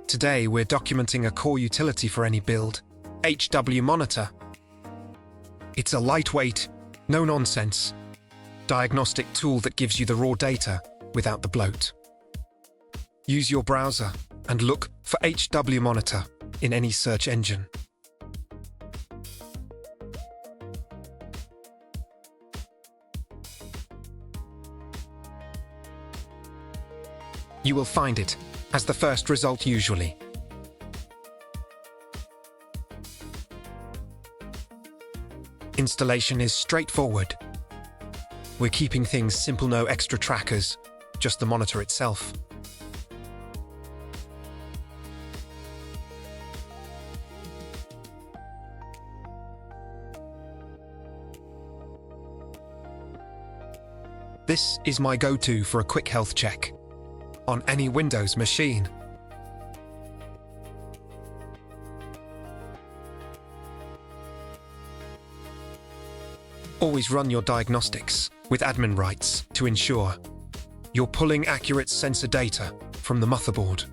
Today we're documenting a core utility for any build, HWMonitor. It's a lightweight, no-nonsense, diagnostic tool that gives you the raw data without the bloat. Use your browser and look for HWMonitor in any search engine. You will find it as the first result usually. Installation is straightforward. We're keeping things simple, no extra trackers, just the monitor itself. This is my go-to for a quick health check on any Windows machine. Always run your diagnostics with admin rights to ensure you're pulling accurate sensor data from the motherboard.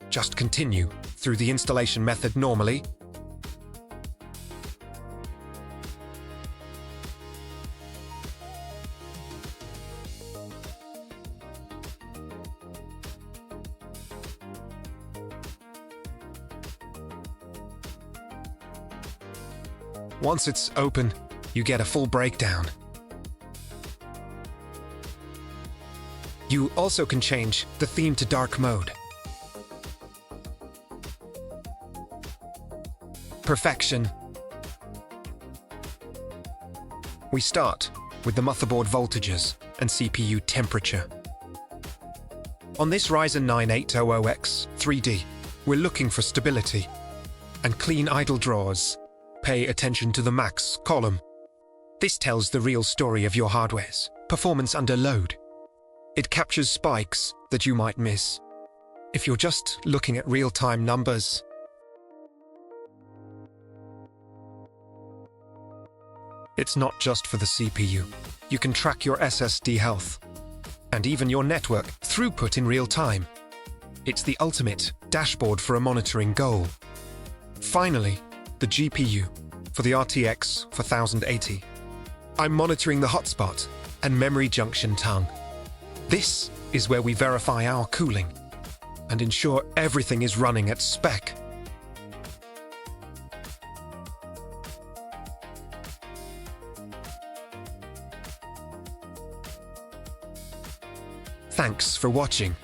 Just continue through the installation method normally. Once it's open, you get a full breakdown. You also can change the theme to dark mode. Perfection. We start with the motherboard voltages and CPU temperature. On this Ryzen 9 800X 3D, we're looking for stability and clean idle draws. Pay attention to the max column. This tells the real story of your hardware's performance under load. It captures spikes that you might miss if you're just looking at real-time numbers. It's not just for the CPU. You can track your SSD health and even your network throughput in real time. It's the ultimate dashboard for a monitoring goal. Finally, the GPU for the RTX 4080. I'm monitoring the hotspot and memory junction tongue. This is where we verify our cooling and ensure everything is running at spec. Thanks for watching.